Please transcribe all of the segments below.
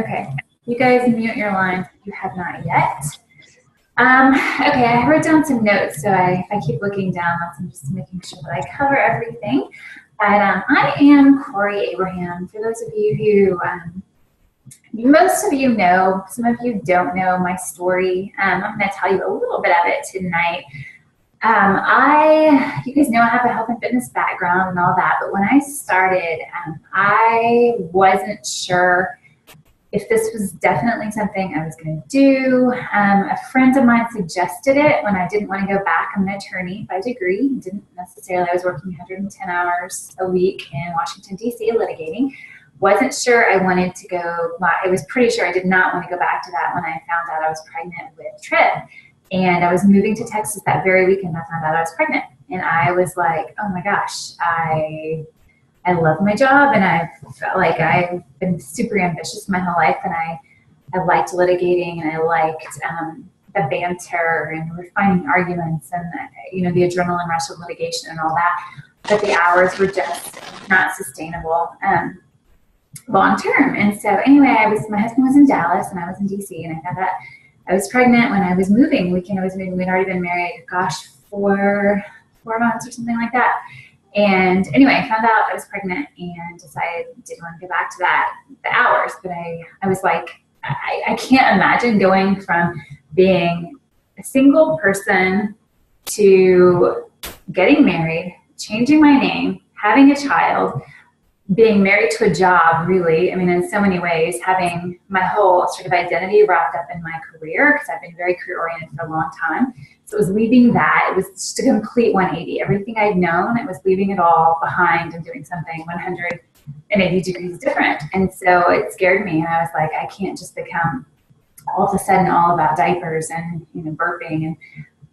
Okay, you guys mute your lines if you have not yet. Okay, I wrote down some notes, so I keep looking down. I'm just making sure that I cover everything. But I am Cori Abraham. For those of you who, most of you know, some of you don't know my story. I'm going to tell you a little bit of it tonight. You guys know I have a health and fitness background and all that, but when I started, I wasn't sure if this was definitely something I was going to do. A friend of mine suggested it when I didn't want to go back. I'm an attorney by degree. Didn't necessarily, I was working 110 hours a week in Washington, D.C. litigating. Wasn't sure I wanted to go, I was pretty sure I did not want to go back to that when I found out I was pregnant with Trip. And I was moving to Texas that very weekend I found out I was pregnant. And I was like, oh my gosh, I love my job, and I felt like I've been super ambitious my whole life, and I liked litigating, and I liked the banter and refining arguments and the adrenaline rush of litigation and all that. But the hours were just not sustainable long term. And so anyway, my husband was in Dallas and I was in DC, and I found out I was pregnant when I was moving. We'd already been married, gosh, 4 months or something like that. And anyway, I found out I was pregnant and decided I didn't want to go back to the hours. But I was like, I can't imagine going from being a single person to getting married, changing my name, having a child, being married to a job, really. I mean, in so many ways, having my whole sort of identity wrapped up in my career, because I've been very career-oriented for a long time. So it was leaving that. It was just a complete 180. Everything I'd known, it was leaving it all behind and doing something 180 degrees different. And so it scared me. And I was like, I can't just become all of a sudden all about diapers and burping. And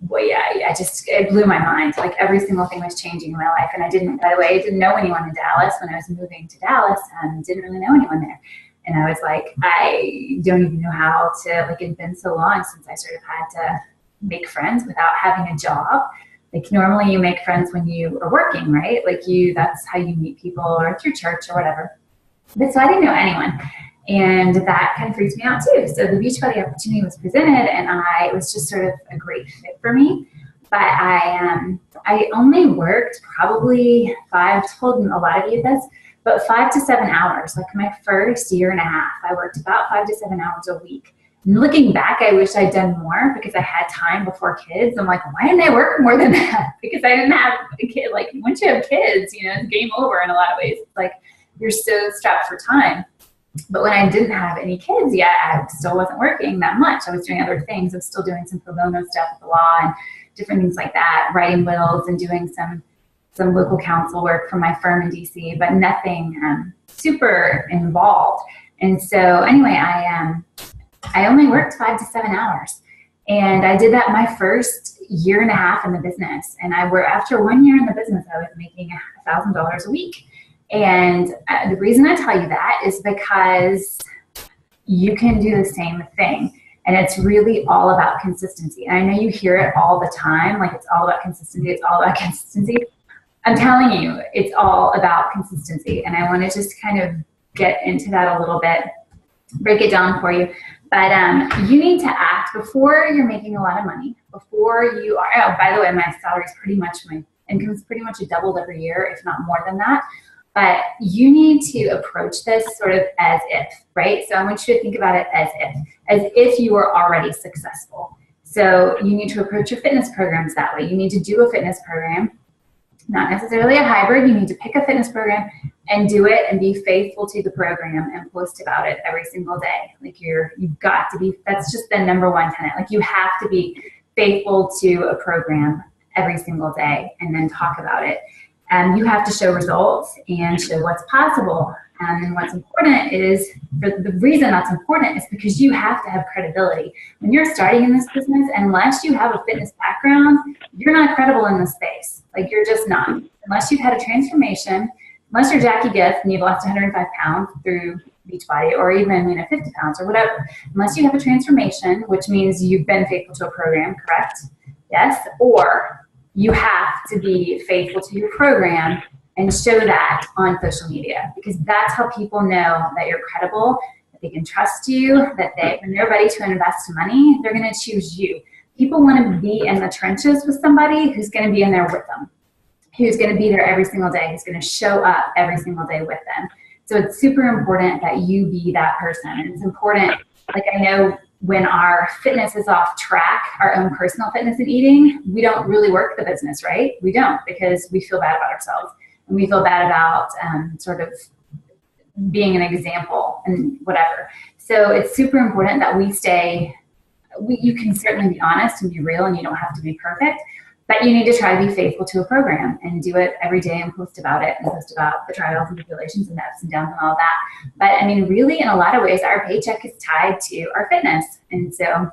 well, yeah, it blew my mind. Like every single thing was changing in my life. And I didn't know anyone in Dallas when I was moving to Dallas, and didn't really know anyone there. And I was like, I don't even know how to, it'd been so long since I sort of had to make friends without having a job. Like normally you make friends when you are working, right? That's how you meet people, or through church or whatever. But so I didn't know anyone. And that kind of freaked me out too. So the Beachbody opportunity was presented, and it was just sort of a great fit for me. But I only worked probably I've told a lot of you this, but 5 to 7 hours. Like my first year and a half, I worked about 5 to 7 hours a week. And looking back, I wish I'd done more because I had time before kids. I'm like, why didn't I work more than that? Because I didn't have a kid. Like once you have kids, it's game over in a lot of ways. It's like you're so strapped for time. But when I didn't have any kids yet, I still wasn't working that much. I was doing other things. I was still doing some pro bono stuff with the law and different things like that, writing wills and doing some local counsel work for my firm in DC, but nothing super involved. And so anyway, I only worked 5 to 7 hours. And I did that my first year and a half in the business. And after 1 year in the business, I was making $1,000 a week. And the reason I tell you that is because you can do the same thing. And it's really all about consistency. And I know you hear it all the time, like it's all about consistency, it's all about consistency. I'm telling you, it's all about consistency. And I want to just kind of get into that a little bit, break it down for you. But you need to act before you're making a lot of money, before you are, oh, by the way, my income is pretty much doubled every year, if not more than that. But you need to approach this sort of as if, right? So I want you to think about it as if you were already successful. So you need to approach your fitness programs that way. You need to do a fitness program, not necessarily a hybrid. You need to pick a fitness program and do it and be faithful to the program and post about it every single day. Like you've got to be, that's just the number one tenet. Like you have to be faithful to a program every single day and then talk about it. You have to show results and show what's possible. And what's important is, the reason that's important is because you have to have credibility. When you're starting in this business, unless you have a fitness background, you're not credible in this space. Like you're just not. Unless you've had a transformation, unless you're Jackie Gift and you've lost 105 pounds through Beachbody, or even 50 pounds or whatever, unless you have a transformation, which means you've been faithful to a program, correct? Yes? Or you have to be faithful to your program and show that on social media, because that's how people know that you're credible that they can trust you, that when they're ready to invest money, they're going to choose you. People want to be in the trenches with somebody who's going to be in there with them, who's going to be there every single day, who's going to show up every single day with them. So it's super important that you be that person. And it's important, like I know when our fitness is off track, our own personal fitness and eating, we don't really work the business, right? We don't, because we feel bad about ourselves. And we feel bad about sort of being an example and whatever. So it's super important that we stay, you can certainly be honest and be real, and you don't have to be perfect, but you need to try to be faithful to a program and do it every day and post about it and post about the trials and tribulations and the ups and downs and all that. But I mean, really, in a lot of ways, our paycheck is tied to our fitness. And so,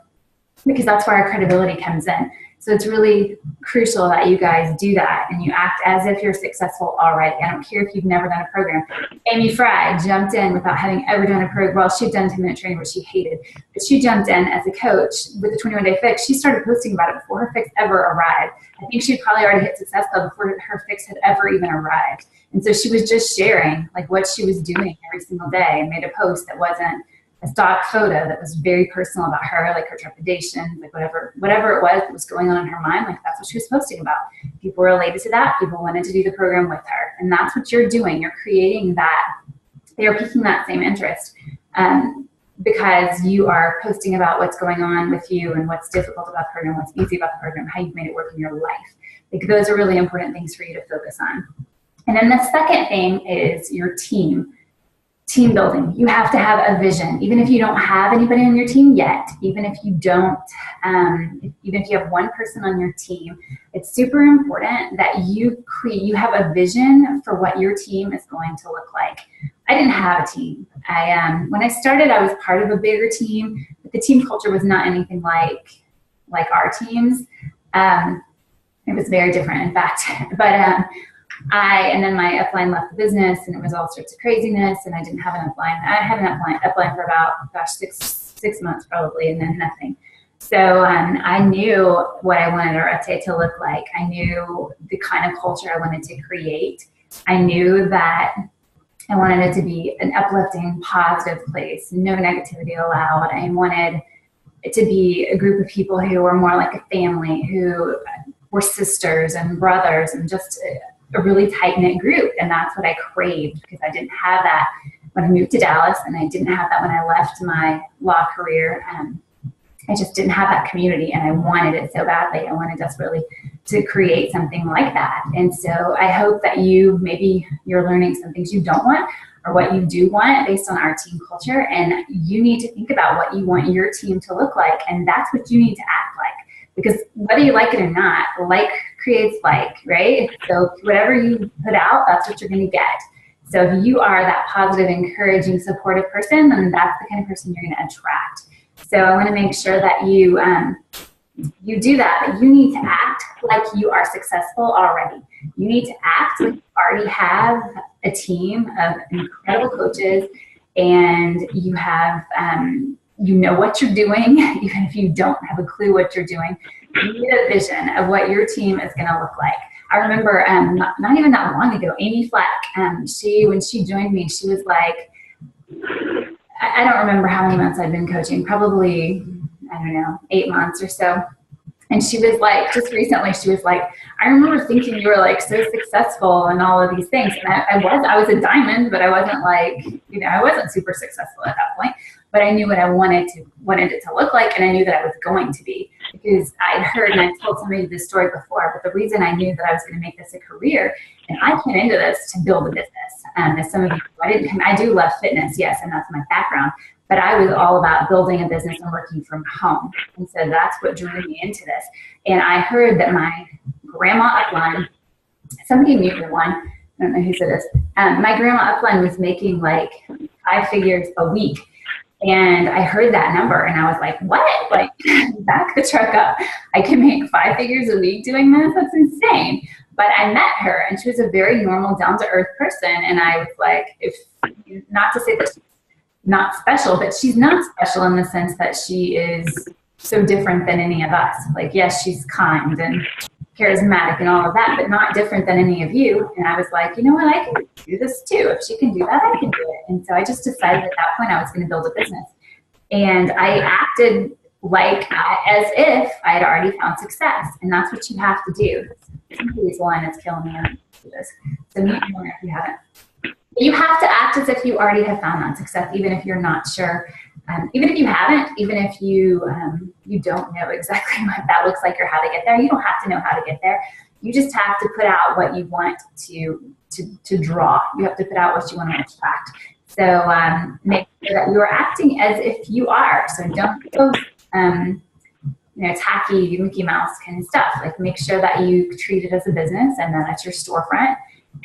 because that's where our credibility comes in. So it's really crucial that you guys do that and you act as if you're successful already. I don't care if you've never done a program. Amy Fry jumped in without having ever done a program. Well, she'd done 10-minute training, which she hated, but she jumped in as a coach with the 21-day fix. She started posting about it before her fix ever arrived. I think she'd probably already hit success level before her fix had ever even arrived. And so she was just sharing like what she was doing every single day and made a post that wasn't a stock photo, that was very personal about her, like her trepidation, like whatever it was that was going on in her mind, like that's what she was posting about. People related to that. People wanted to do the program with her. And that's what you're doing. You're creating that. They're piquing that same interest because you are posting about what's going on with you and what's difficult about the program, what's easy about the program, how you've made it work in your life. Like those are really important things for you to focus on. And then the second thing is your team. Team building. You have to have a vision. Even if you don't have anybody on your team yet, even if you don't, even if you have one person on your team, it's super important that you have a vision for what your team is going to look like. I didn't have a team. When I started, I was part of a bigger team, but the team culture was not anything like our teams. It was very different, in fact. But and then my upline left the business, and it was all sorts of craziness, and I didn't have an upline. I had an upline for about, gosh, six months probably, and then nothing. So I knew what I wanted Arete to look like. I knew the kind of culture I wanted to create. I knew that I wanted it to be an uplifting, positive place, no negativity allowed. I wanted it to be a group of people who were more like a family, who were sisters and brothers, and just a really tight-knit group. And that's what I craved, because I didn't have that when I moved to Dallas, and I didn't have that when I left my law career. I just didn't have that community, and I wanted it so badly. I wanted desperately to create something like that. And so I hope that maybe you're learning some things you don't want, or what you do want based on our team culture. And you need to think about what you want your team to look like, and that's what you need to act like. Because whether you like it or not, like creates like, right? So whatever you put out, that's what you're going to get. So if you are that positive, encouraging, supportive person, then that's the kind of person you're going to attract. So I want to make sure that you do that, but you need to act like you are successful already. You need to act like you already have a team of incredible coaches, and you have you know what you're doing, even if you don't have a clue what you're doing. You need a vision of what your team is going to look like. I remember not even that long ago, Amy Flack, when she joined me, she was like, I don't remember how many months I'd been coaching, probably, I don't know, 8 months or so. And she was like, just recently, she was like, I remember thinking you were like so successful and all of these things. And I was a diamond, but I wasn't like, I wasn't super successful at that point. But I knew what I wanted it to look like, and I knew that I was going to be, because I'd heard, and I've told somebody this story before, but the reason I knew that I was going to make this a career, and I came into this to build a business. As some of you know, I do love fitness, yes, and that's my background, but I was all about building a business and working from home. And so that's what drew me into this. And I heard that my grandma upline, somebody mute me one, I don't know who said this, my grandma upline was making like 5 figures a week. And I heard that number, and I was like, what? Like, back the truck up. I can make 5 figures a week doing this? That's insane. But I met her, and she was a very normal, down-to-earth person. And I was like, not to say that she's not special, but she's not special in the sense that she is so different than any of us. Like, yes, she's kind and charismatic and all of that, but not different than any of you. And I was like, you know what? I can do this too. If she can do that, I can do it. And so I just decided at that point I was going to build a business. And I acted like as if I had already found success. And that's what you have to do. Somebody's line is killing me. So mute your if you haven't. You have to act as if you already have found that success, even if you're not sure. Even if you haven't, even if you you don't know exactly what that looks like or how to get there, you don't have to know how to get there. You just have to put out what you want to draw. You have to put out what you want to attract. So make sure that you are acting as if you are. So don't go, tacky Mickey Mouse kind of stuff. Like make sure that you treat it as a business and that it's your storefront,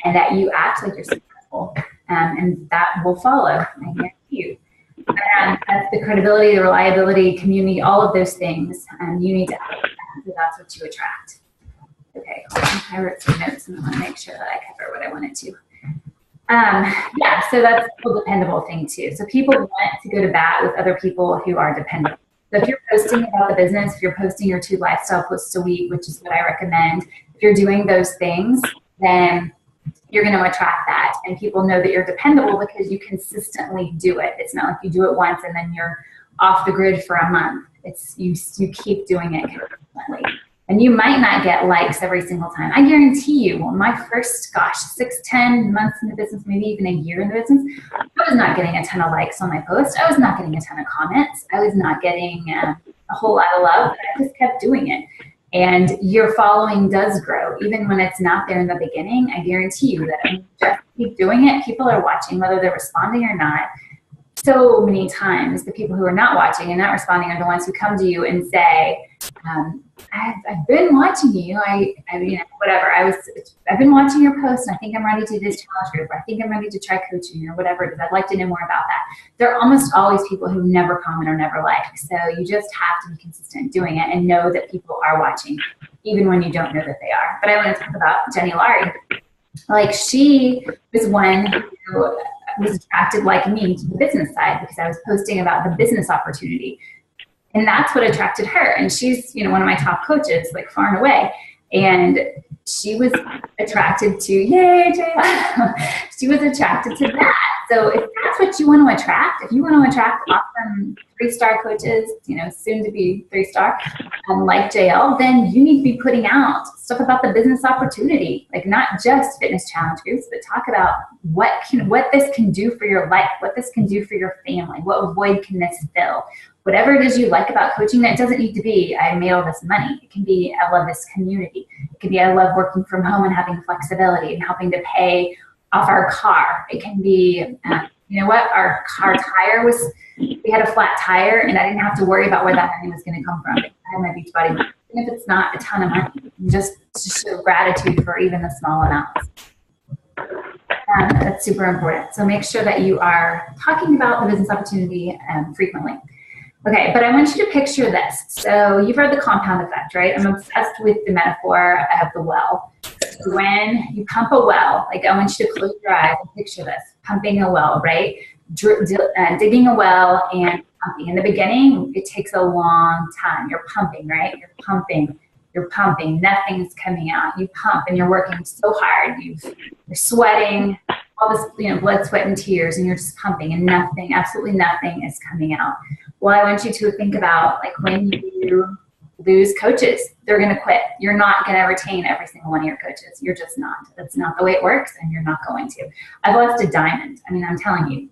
and that you act like you're successful, and that will follow. I guarantee you. That's the credibility, the reliability, community, all of those things. You need to act like that, so that's what you attract. Okay, I wrote some notes and I want to make sure that I cover what I wanted to. Yeah, so that's a dependable thing too. So people want to go to bat with other people who are dependable. So if you're posting about the business, if you're posting your 2 lifestyle posts a week, which is what I recommend, if you're doing those things, then you're going to attract that. And people know that you're dependable because you consistently do it. It's not like you do it once and then you're off the grid for a month. It's you keep doing it consistently. And you might not get likes every single time. I guarantee you, well, my first, 6-10 months in the business, maybe even a year in the business, I was not getting a ton of likes on my post. I was not getting a ton of comments. I was not getting a whole lot of love, but I just kept doing it. And your following does grow. Even when it's not there in the beginning, I guarantee you that if you just keep doing it, people are watching, whether they're responding or not. So many times, the people who are not watching and not responding are the ones who come to you and say, I've been watching you. Whatever. I've been watching your posts, and I think I'm ready to do this challenge group, or I think I'm ready to try coaching, or whatever it is. I'd like to know more about that. There are almost always people who never comment or never like. So you just have to be consistent doing it and know that people are watching, even when you don't know that they are. But I want to talk about Jenny Laurie. Like, she was one who was attracted, like me, to the business side because I was posting about the business opportunity. And that's what attracted her. And she's, one of my top coaches, like far and away. And she was attracted to, yay, JL. She was attracted to that. So if that's what you want to attract, if you want to attract awesome 3-star coaches, soon to be 3-star, like JL, then you need to be putting out stuff about the business opportunity, like not just fitness challenge groups, but talk about what this can do for your life, what this can do for your family, what void can this fill. Whatever it is you like about coaching, that doesn't need to be, I made all this money. It can be, I love this community. It can be, I love working from home and having flexibility and helping to pay off our car. It can be, our car tire we had a flat tire and I didn't have to worry about where that money was going to come from. I had my Beachbody money. Even if it's not a ton of money, just to show gratitude for even the small amounts. That's super important. So make sure that you are talking about the business opportunity frequently. Okay, but I want you to picture this. So you've heard the compound effect, right? I'm obsessed with the metaphor of the well. So when you pump a well, like I want you to close your eyes and picture this, pumping a well, right? Digging a well and pumping. In the beginning, it takes a long time. You're pumping, right? You're pumping, nothing's coming out. You pump and you're working so hard. You're sweating, all this, blood, sweat, and tears, and you're just pumping and nothing, absolutely nothing is coming out. Well, I want you to think about like when you lose coaches, they're going to quit. You're not going to retain every single one of your coaches. You're just not. That's not the way it works, and you're not going to. I've lost a diamond. I mean, I'm telling you,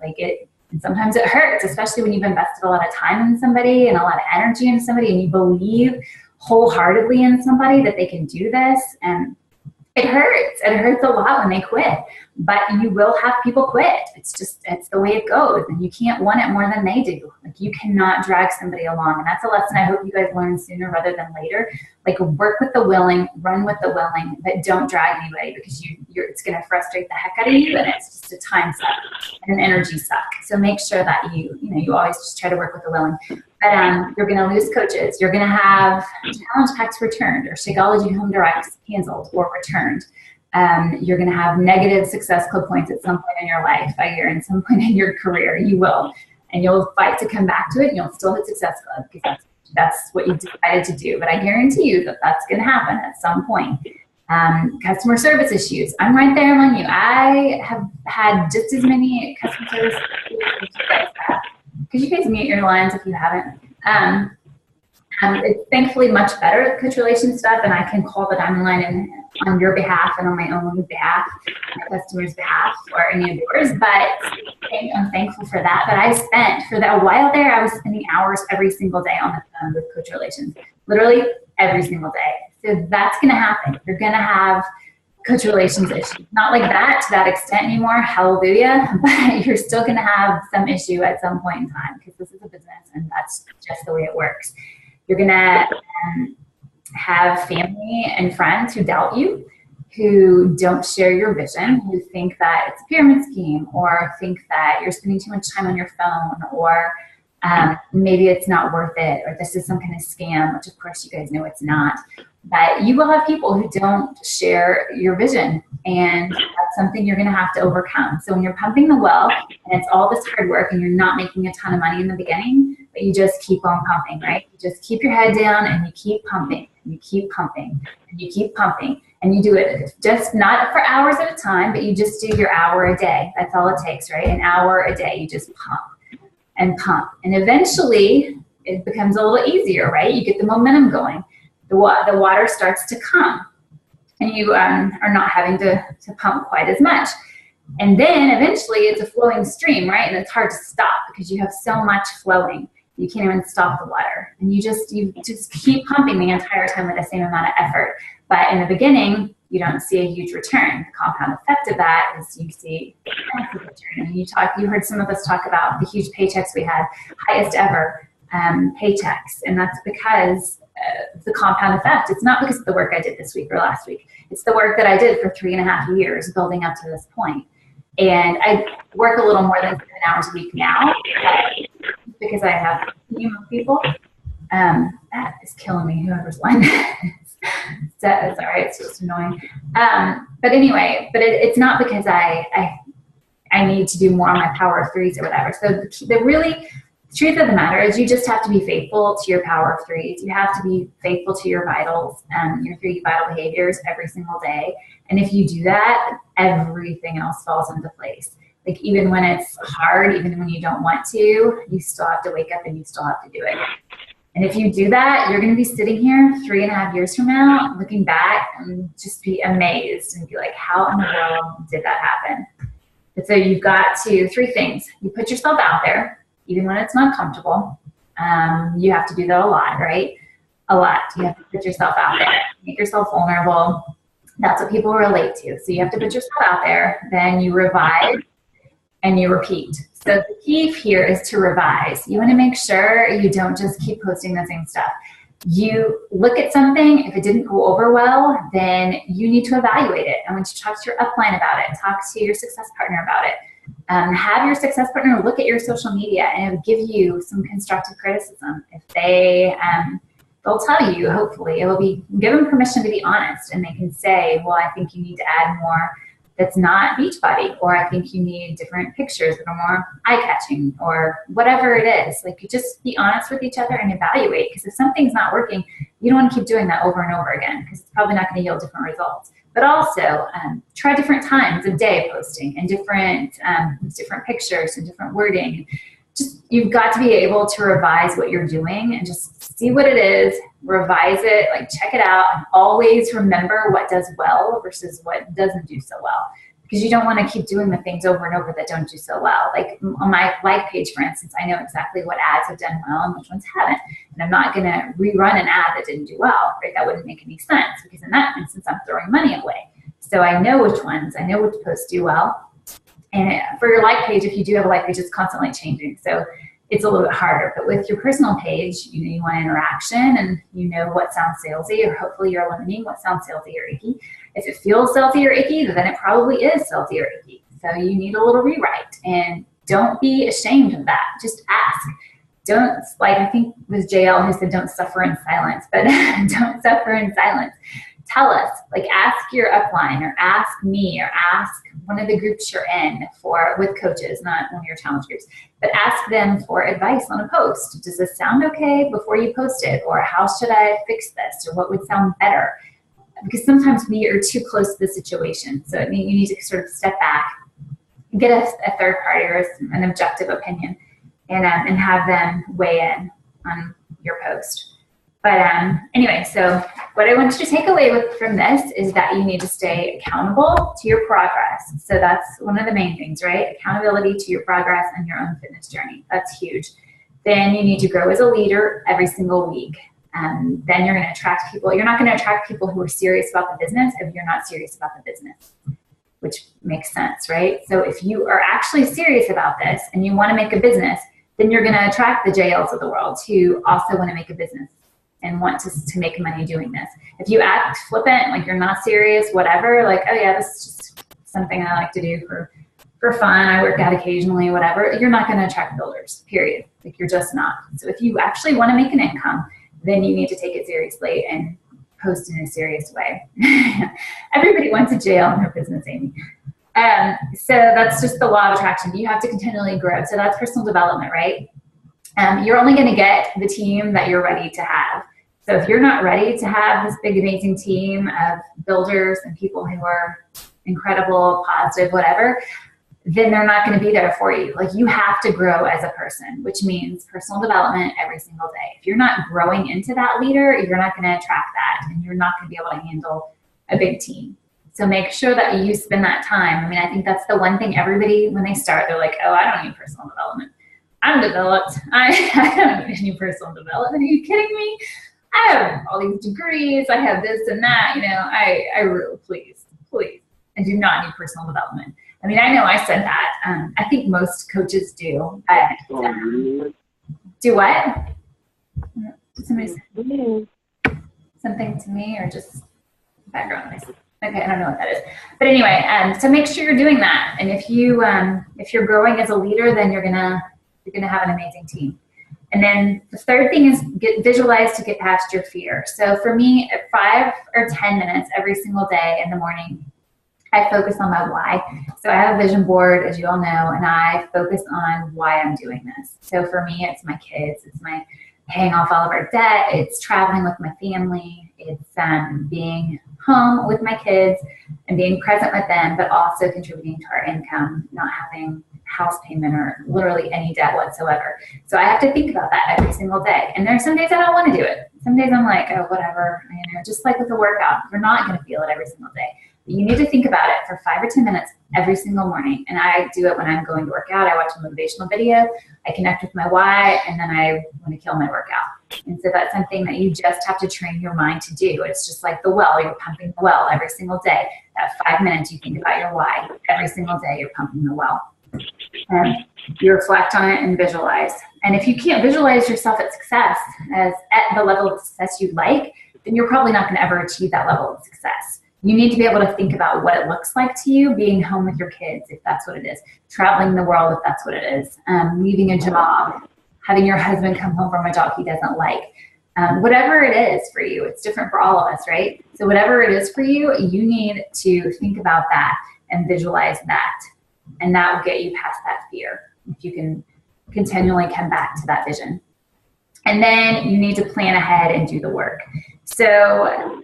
and sometimes it hurts, especially when you've invested a lot of time in somebody and a lot of energy in somebody, and you believe wholeheartedly in somebody that they can do this, and it hurts. It hurts a lot when they quit, but you will have people quit. It's the way it goes, and you can't want it more than they do. Like, you cannot drag somebody along, and that's a lesson I hope you guys learn sooner rather than later. Like, work with the willing, run with the willing, but don't drag anybody, because it's going to frustrate the heck out of you, and it's just a time suck and an energy suck. So make sure that you always just try to work with the willing. But you're going to lose coaches. You're going to have challenge packs returned, or Shakeology Home Directs canceled or returned. You're going to have negative Success Club points at some point in your life, at some point in your career. You will. And you'll fight to come back to it, and you'll still hit Success Club, because that's what you decided to do. But I guarantee you that that's going to happen at some point. Customer service issues. I'm right there among you. I have had just as many customer service issues as you guys have. Could you guys mute your lines if you haven't? It's thankfully much better at coach relation stuff, and I can call the diamond line and on your behalf and on my own behalf, my customer's behalf, or any of yours. But I'm thankful for that. But I spent, for a while there, I was spending hours every single day on the phone with coach relations, literally every single day. So that's going to happen. You're going to have coach relations issues. Not like that to that extent anymore, hallelujah, but you're still going to have some issue at some point in time because this is a business and that's just the way it works. You're going to have family and friends who doubt you, who don't share your vision, who think that it's a pyramid scheme, or think that you're spending too much time on your phone, or maybe it's not worth it, or this is some kind of scam, which of course you guys know it's not. But you will have people who don't share your vision, and that's something you're going to have to overcome. So when you're pumping the well and it's all this hard work and you're not making a ton of money in the beginning, but you just keep on pumping, right? You just keep your head down and you keep pumping, and you keep pumping, and you keep pumping, and you do it just not for hours at a time, but you just do your hour a day. That's all it takes, right? An hour a day, you just pump and pump, and eventually it becomes a little easier, right? You get the momentum going. The water starts to come, and you are not having to pump quite as much. And then eventually it's a flowing stream, right? And it's hard to stop because you have so much flowing. You can't even stop the water. And you just keep pumping the entire time with the same amount of effort. But in the beginning, you don't see a huge return. The compound effect of that is you see a massive return. And you heard some of us talk about the huge paychecks we had, highest ever paychecks. And that's because the compound effect. It's not because of the work I did this week or last week. It's the work that I did for 3.5 years building up to this point. And I work a little more than 7 hours a week now because I have a team of people. That is killing me, whoever's line that is. It's all right, it's just annoying. But anyway, it's not because I need to do more on my power of threes or whatever. So the truth of the matter is you just have to be faithful to your power of threes. You have to be faithful to your vitals, your 3 vital behaviors every single day. And if you do that, everything else falls into place. Like even when it's hard, even when you don't want to, you still have to wake up and you still have to do it. And if you do that, you're going to be sitting here 3.5 years from now, looking back and just be amazed and be like, how in the world did that happen? And so you've got 3 things. You put yourself out there, even when it's not comfortable. You have to do that a lot, right? A lot. You have to put yourself out there, make yourself vulnerable. That's what people relate to. So you have to put yourself out there, then you revise and you repeat. So the key here is to revise. You want to make sure you don't just keep posting the same stuff. You look at something, if it didn't go over well, then you need to evaluate it. I want you to talk to your upline about it, talk to your success partner about it. Have your success partner look at your social media and it'll give you some constructive criticism. If they'll tell you, hopefully, it will be given permission to be honest, and they can say, well, I think you need to add more that's not Beachbody, or I think you need different pictures that are more eye-catching, or whatever it is. Like, you just be honest with each other and evaluate, because if something's not working, you don't want to keep doing that over and over again, because it's probably not going to yield different results. But also, try different times of day posting and different pictures and different wording. Just, you've got to be able to revise what you're doing and just see what it is, revise it, like check it out, and always remember what does well versus what doesn't do so well. Because you don't want to keep doing the things over and over that don't do so well. Like on my like page, for instance, I know exactly what ads have done well and which ones haven't. And I'm not going to rerun an ad that didn't do well, right? That wouldn't make any sense, because in that instance, I'm throwing money away. So I know which ones, I know which posts do well. And for your like page, if you do have a like page, it's constantly changing. So it's a little bit harder. But with your personal page, you want interaction, and you know what sounds salesy, or hopefully you're learning what sounds salesy or icky. If it feels salesy or icky, then it probably is salesy or icky. So you need a little rewrite, and don't be ashamed of that. Just ask. Don't, like, I think it was JL who said, don't suffer in silence, but don't suffer in silence. Tell us, like, ask your upline, or ask me, or ask one of the groups you're in with coaches, not one of your challenge groups, but ask them for advice on a post. Does this sound okay before you post it? Or how should I fix this? Or what would sound better? because sometimes we are too close to the situation. So you need to sort of step back, get a third party or an objective opinion, and have them weigh in on your post. But anyway, so what I want you to take away from this is that you need to stay accountable to your progress. So that's one of the main things, right? Accountability to your progress and your own fitness journey. That's huge. Then you need to grow as a leader every single week. Then you're going to attract people. You're not going to attract people who are serious about the business if you're not serious about the business, which makes sense, right? So if you are actually serious about this and you want to make a business, then you're going to attract the JLs of the world who also want to make a business and want to make money doing this. If you act flippant, like you're not serious, whatever, like, oh yeah, this is just something I like to do for fun, I work out occasionally, whatever, you're not going to attract builders, period. Like you're just not. So if you actually want to make an income, then you need to take it seriously and post in a serious way. Everybody wants a JL in her business, Amy. So that's just the law of attraction. You have to continually grow. So that's personal development, right? You're only going to get the team that you're ready to have. So if you're not ready to have this big, amazing team of builders and people who are incredible, positive, whatever, then they're not going to be there for you. Like you have to grow as a person, which means personal development every single day. If you're not growing into that leader, you're not going to attract that, and you're not going to be able to handle a big team. So make sure that you spend that time. I mean, I think that's the one thing everybody, when they start, they're like, oh, I don't need personal development. I'm developed. I don't need any personal development. Are you kidding me? I have all these degrees. I have this and that. You know, I really, please, I do not need personal development. I mean, I know I said that. I think most coaches do. Do what? Did somebody say something to me, or just background noise? Okay, I don't know what that is. But anyway, so make sure you're doing that. And if you're growing as a leader, then you're gonna have an amazing team. And then the third thing is visualize to get past your fear. So for me, at 5 or 10 minutes every single day in the morning, I focus on my why. So I have a vision board, as you all know, and I focus on why I'm doing this. So for me, it's my kids. It's my paying off all of our debt. It's traveling with my family. It's being home with my kids and being present with them, but also contributing to our income, not having house payment or literally any debt whatsoever. So I have to think about that every single day. And there are some days I don't want to do it. Some days I'm like, oh, whatever. You know, just like with the workout, you're not going to feel it every single day. You need to think about it for 5 or 10 minutes every single morning. And I do it when I'm going to work out. I watch a motivational video, I connect with my why, and then I want to kill my workout. And so that's something that you just have to train your mind to do. It's just like the well. You're pumping the well every single day. That 5 minutes, you think about your why. Every single day, you're pumping the well. And you reflect on it and visualize. And if you can't visualize yourself at success, as at the level of success you'd like, then you're probably not going to ever achieve that level of success. You need to be able to think about what it looks like to you, being home with your kids, if that's what it is, traveling the world, if that's what it is, leaving a job, having your husband come home from a job he doesn't like. Whatever it is for you, it's different for all of us, right? So whatever it is for you, you need to think about that and visualize that. And that will get you past that fear if you can continually come back to that vision. And then you need to plan ahead and do the work. So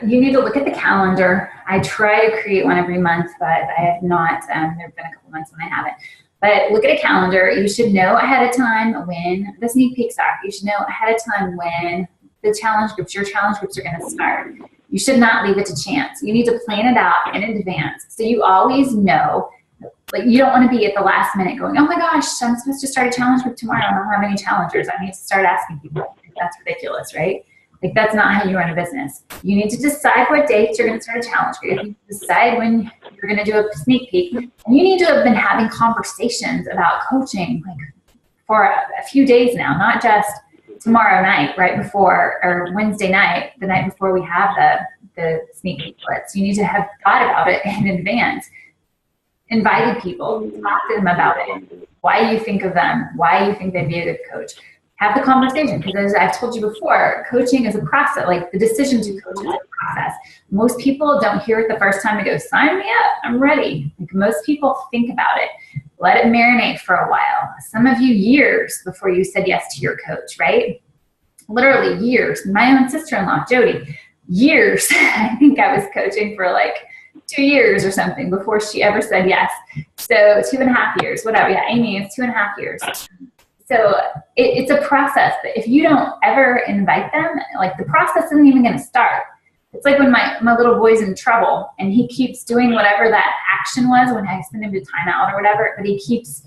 you need to look at the calendar. I try to create one every month, but I have not. There have been a couple months when I haven't. But look at a calendar. You should know ahead of time when the sneak peeks are. You should know ahead of time when the challenge groups, your challenge groups are going to start. You should not leave it to chance. You need to plan it out in advance. So you always know, like you don't want to be at the last minute going, oh my gosh, I'm supposed to start a challenge group tomorrow. I don't have any challengers. I need to start asking people. That's ridiculous, right? Like that's not how you run a business. You need to decide what dates you're going to start a challenge group. You decide when you're going to do a sneak peek. And you need to have been having conversations about coaching like for a few days now, not just tomorrow night, right before, or Wednesday night, the night before we have the sneak peek blitz. You need to have thought about it in advance. Invited people, talk to them about it, why you think of them, why you think they'd be a good coach. Have the conversation, because as I've told you before, coaching is a process. Like the decision to coach is a process. Most people don't hear it the first time and go, sign me up, I'm ready. Like most people think about it, let it marinate for a while. Some of you years before you said yes to your coach, right? Literally years. My own sister-in-law, Jody, years. I think I was coaching for like 2 years or something before she ever said yes. So 2.5 years, whatever. Yeah, Amy, it's 2.5 years. So it's a process, but if you don't ever invite them, like the process isn't even going to start. It's like when my little boy's in trouble and he keeps doing whatever that action was when I send him to timeout or whatever, but he keeps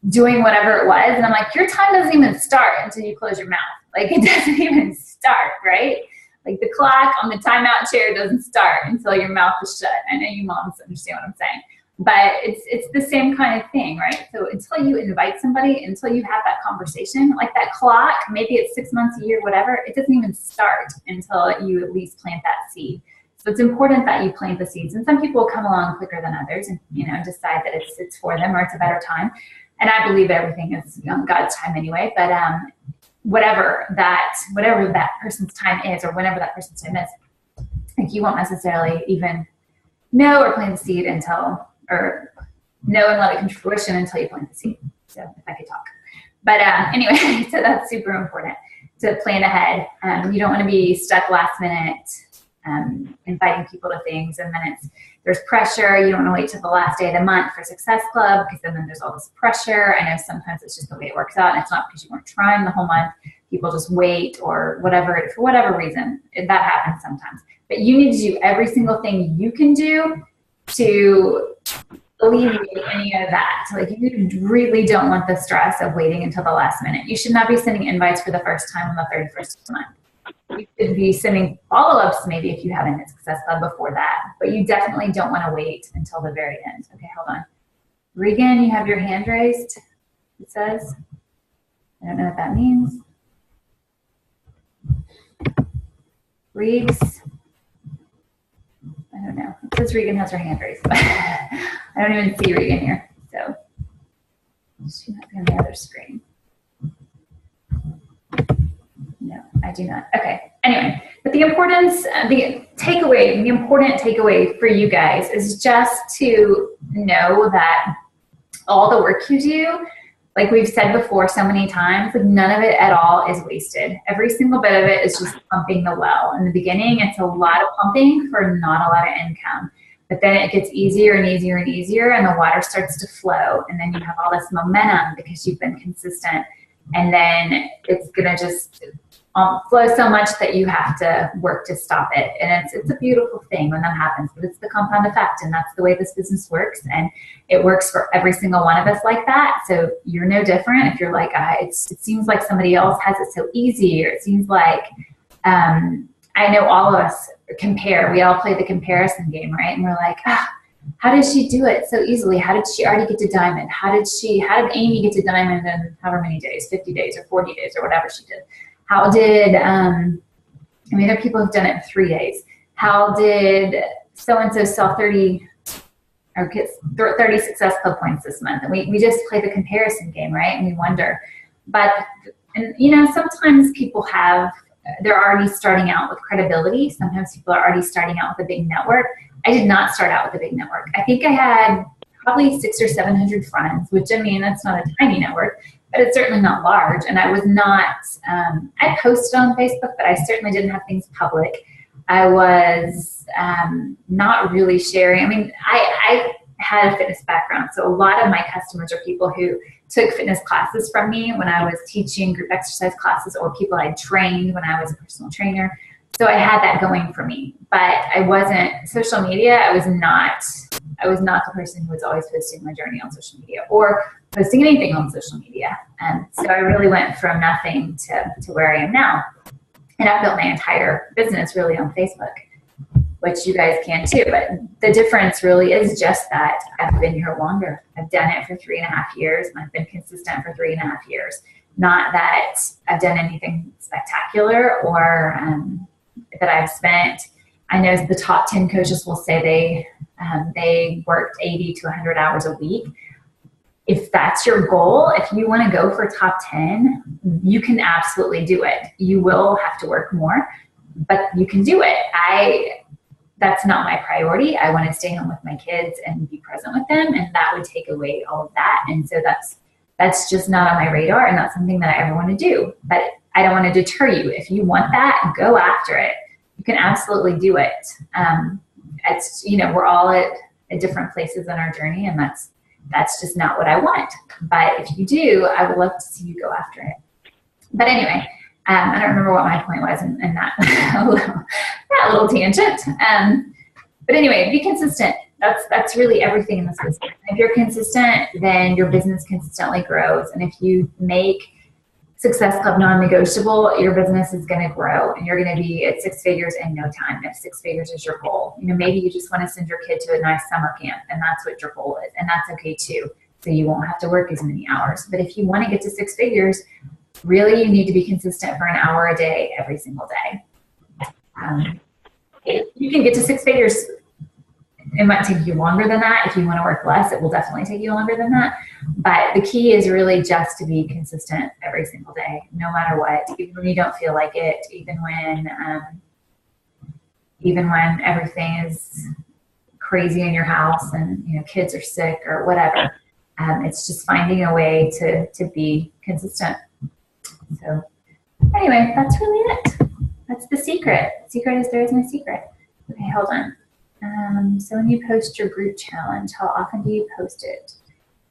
doing whatever it was. And I'm like, your time doesn't even start until you close your mouth. Like it doesn't even start, right? Like the clock on the timeout chair doesn't start until your mouth is shut. I know you moms understand what I'm saying. But it's the same kind of thing, right? So until you invite somebody, until you have that conversation, like that clock, maybe it's 6 months, a year, whatever, it doesn't even start until you at least plant that seed. So it's important that you plant the seeds. And some people will come along quicker than others and, decide that it's for them or it's a better time. And I believe everything is God's time anyway. But whatever that person's time is, or whenever that person's time is, like you won't necessarily even know or plant the seed until, or know and let it come to fruition until you plant the seed. So if I could talk. But anyway, so that's super important to plan ahead. You don't want to be stuck last minute inviting people to things, and then there's pressure. You don't want to wait till the last day of the month for Success Club, because then there's all this pressure. I know sometimes it's just the way it works out, and it's not because you weren't trying the whole month. People just wait or whatever, for whatever reason. That happens sometimes. But you need to do every single thing you can do to alleviate any of that. So like you really don't want the stress of waiting until the last minute. You should not be sending invites for the first time on the 31st of the month. You should be sending follow-ups maybe if you haven't hit Success Club before that, but you definitely don't want to wait until the very end. Okay, hold on. Regan, you have your hand raised, it says. I don't know what that means. Reeves. I don't know. It says Regan has her hand raised, but I don't even see Regan here. So she might be on the other screen. No, I do not. Okay. Anyway, but the importance, the important takeaway for you guys is just to know that all the work you do, like we've said before so many times, like none of it at all is wasted. Every single bit of it is just pumping the well. In the beginning, it's a lot of pumping for not a lot of income. But then it gets easier and easier and easier, and the water starts to flow. And then you have all this momentum because you've been consistent. And then it's going to just flow so much that you have to work to stop it. And it's a beautiful thing when that happens, but it's the compound effect, and that's the way this business works. And it works for every single one of us like that. So you're no different. If you're like, it seems like somebody else has it so easy, or it seems like, I know all of us compare. We all play the comparison game, right? And we're like, how did she do it so easily? How did she already get to diamond? How did Amy get to diamond in however many days, 50 days or 40 days or whatever she did? How did, other people have done it in 3 days. How did so-and-so sell 30 or get 30 Success Club points this month? And we just play the comparison game, right? And we wonder. But, sometimes people they're already starting out with credibility. Sometimes people are already starting out with a big network. I did not start out with a big network. I think I had probably 600 or 700 friends, which, that's not a tiny network, but it's certainly not large. And I was not, I posted on Facebook, but I certainly didn't have things public. I was not really sharing. I had a fitness background, so a lot of my customers are people who took fitness classes from me when I was teaching group exercise classes, or people I trained when I was a personal trainer. So I had that going for me, but I wasn't social media. I was not the person who was always posting my journey on social media or posting anything on social media. And so I really went from nothing to where I am now. And I've built my entire business really on Facebook, which you guys can too. But the difference really is just that I've been here longer. I've done it for 3.5 years, and I've been consistent for 3.5 years. Not that I've done anything spectacular or that I've spent. I know the top 10 coaches will say they worked 80 to 100 hours a week. If that's your goal, if you want to go for top 10, you can absolutely do it. You will have to work more, but you can do it. That's not my priority. I want to stay home with my kids and be present with them, and that would take away all of that. And so that's just not on my radar, and not something that I ever want to do. But I don't want to deter you. If you want that, go after it. you can absolutely do it. It's, you know, we're all at different places in our journey, and that's just not what I want. But if you do, I would love to see you go after it. But anyway, I don't remember what my point was in that little tangent. But anyway, be consistent. That's really everything in this business. If you're consistent, then your business consistently grows. And if you make Success Club non-negotiable, your business is going to grow, and you're going to be at 6 figures in no time if 6 figures is your goal. You know, maybe you just want to send your kid to a nice summer camp, and that's what your goal is, and that's okay too. So you won't have to work as many hours. But if you want to get to 6 figures, really you need to be consistent for an hour a day every single day. If you can get to 6 figures, it might take you longer than that. If you want to work less, it will definitely take you longer than that. But the key is really just to be consistent every single day, no matter what, even when you don't feel like it, even when everything is crazy in your house and, you know, kids are sick or whatever. It's just finding a way to be consistent. So anyway, that's really it. That's the secret. The secret is there is no secret. Okay, hold on. So when you post your group challenge, how often do you post it?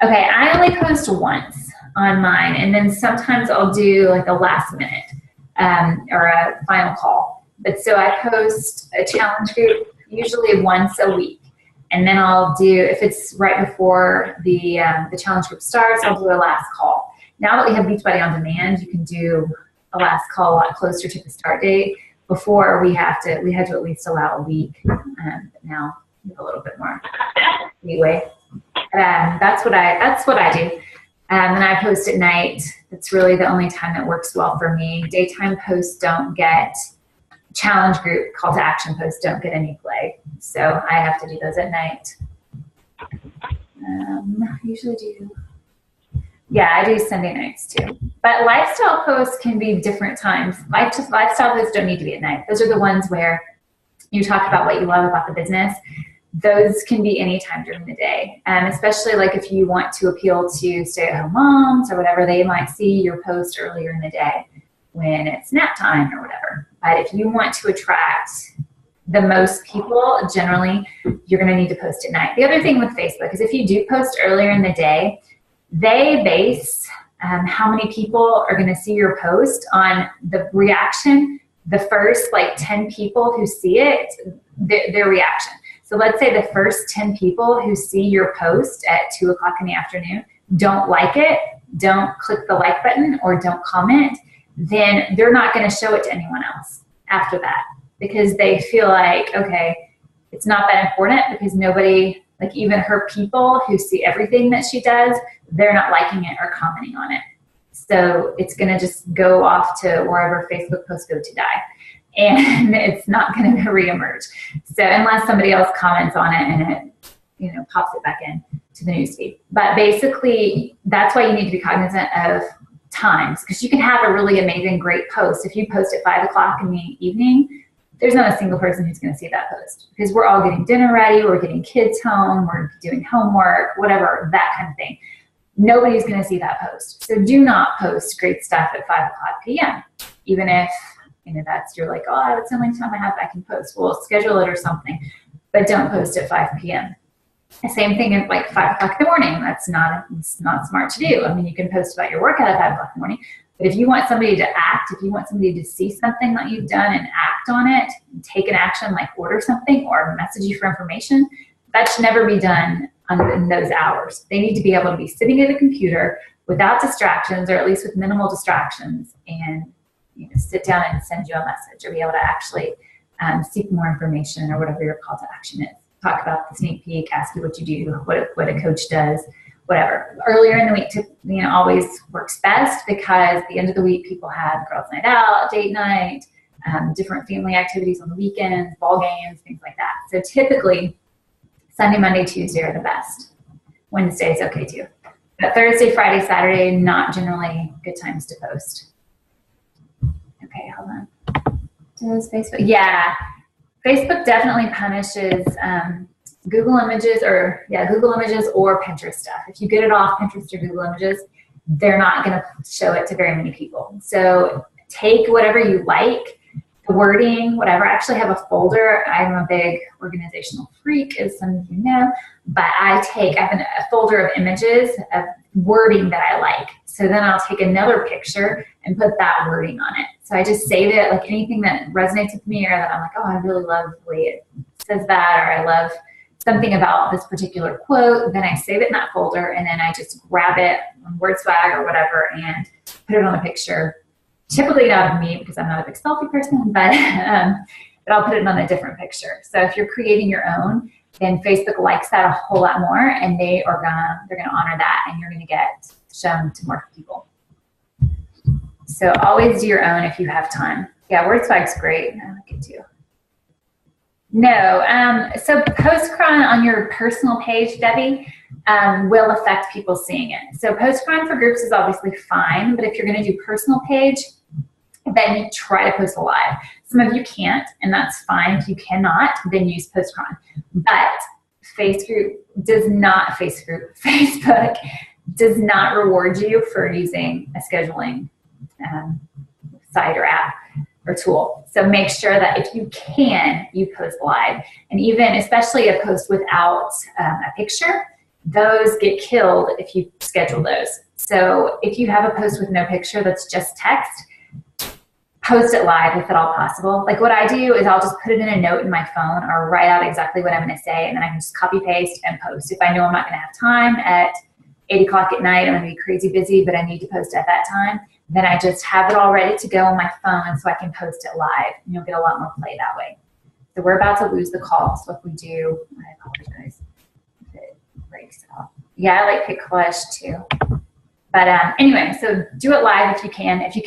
Okay, I only post once on mine, and then sometimes I'll do like a last minute or a final call. But so I post a challenge group usually once a week, and then I'll do, if it's right before the challenge group starts, I'll do a last call. Now that we have Beachbody on Demand, you can do a last call a lot closer to the start date. Before we had to at least allow a week, but now we have a little bit more leeway. That's what I do. And I post at night. It's really the only time that works well for me. Daytime posts don't get, challenge group call to action posts don't get any play, so I have to do those at night. I usually do. Yeah, I do Sunday nights too. But lifestyle posts can be different times. Lifestyle posts don't need to be at night. Those are the ones where you talk about what you love about the business. Those can be any time during the day. Especially like if you want to appeal to stay-at-home moms or whatever, they might see your post earlier in the day when it's nap time or whatever. But if you want to attract the most people, generally, you're going to need to post at night. The other thing with Facebook is if you do post earlier in the day, they base how many people are going to see your post on the reaction, the first like 10 people who see it, their reaction. So let's say the first 10 people who see your post at 2 o'clock in the afternoon don't like it, don't click the like button, or don't comment, then they're not going to show it to anyone else after that, because they feel like, okay, it's not that important, because nobody, like even her people who see everything that she does, they're not liking it or commenting on it. So it's going to just go off to wherever Facebook posts go to die. And it's not going to reemerge. So unless somebody else comments on it and it, you know, pops it back in to the newsfeed. But basically, that's why you need to be cognizant of times, because you can have a really amazing, great post. If you post at 5 o'clock in the evening, there's not a single person who's going to see that post, because we're all getting dinner ready, we're getting kids home, we're doing homework, whatever, that kind of thing. Nobody's going to see that post. So do not post great stuff at 5 o'clock p.m. Even if, you know, you're like, oh, that's the only time I can post. Well, schedule it or something, but don't post at 5 p.m. The same thing at like 5 o'clock in the morning. It's not smart to do. I mean, you can post about your workout at 5 o'clock in the morning, but if you want somebody to act, if you want somebody to see something that you've done and act on it, and take an action like order something or message you for information, that should never be done in those hours. They need to be able to be sitting at a computer without distractions, or at least with minimal distractions, and, you know, sit down and send you a message, or be able to actually seek more information, or whatever your call to action is. Talk about the sneak peek, ask you what you do, what a coach does, whatever. Earlier in the week, always works best, because at the end of the week, people have girls' night out, date night, different family activities on the weekends, ball games, things like that. So typically, Sunday, Monday, Tuesday are the best. Wednesday is okay too. But Thursday, Friday, Saturday, not generally good times to post. Okay, hold on. Does Facebook? Yeah, Facebook definitely punishes Google Images or Pinterest stuff. If you get it off Pinterest or Google Images, they're not going to show it to very many people. So take whatever you like, wording, whatever. I actually have a folder. I'm a big organizational freak, as some of you know, but I have a folder of images of wording that I like. So then I'll take another picture and put that wording on it. So I just save it, like anything that resonates with me or that I'm like, oh, I really love the way it says that, or I love something about this particular quote, then I save it in that folder, and then I just grab it on WordSwag or whatever and put it on a picture. Typically not of me because I'm not a big selfie person, but I'll put it on a different picture. So if you're creating your own, then Facebook likes that a whole lot more, and they're gonna honor that, and you're gonna get shown to more people. So always do your own if you have time. Yeah, WordSwag's great. I like it too. No, so post-cron on your personal page, Debbie, will affect people seeing it. So post-cron for groups is obviously fine, but if you're gonna do personal page, then you try to post a live. Some of you can't, and that's fine. If you cannot, then use post-cron. But Facebook does not reward you for using a scheduling site or app or tool. So make sure that if you can, you post live. And even, especially a post without a picture, those get killed if you schedule those. So if you have a post with no picture that's just text, post it live if at all possible. Like what I do is I'll just put it in a note in my phone or write out exactly what I'm gonna say, and then I can just copy paste and post. If I know I'm not gonna have time at 8 o'clock at night, I'm gonna be crazy busy, but I need to post at that time, then I just have it all ready to go on my phone so I can post it live, and you'll get a lot more play that way. So we're about to lose the call, so if we do, I apologize if it breaks up. Yeah, I like Pick Collage too. But anyway, so do it live if you can. If you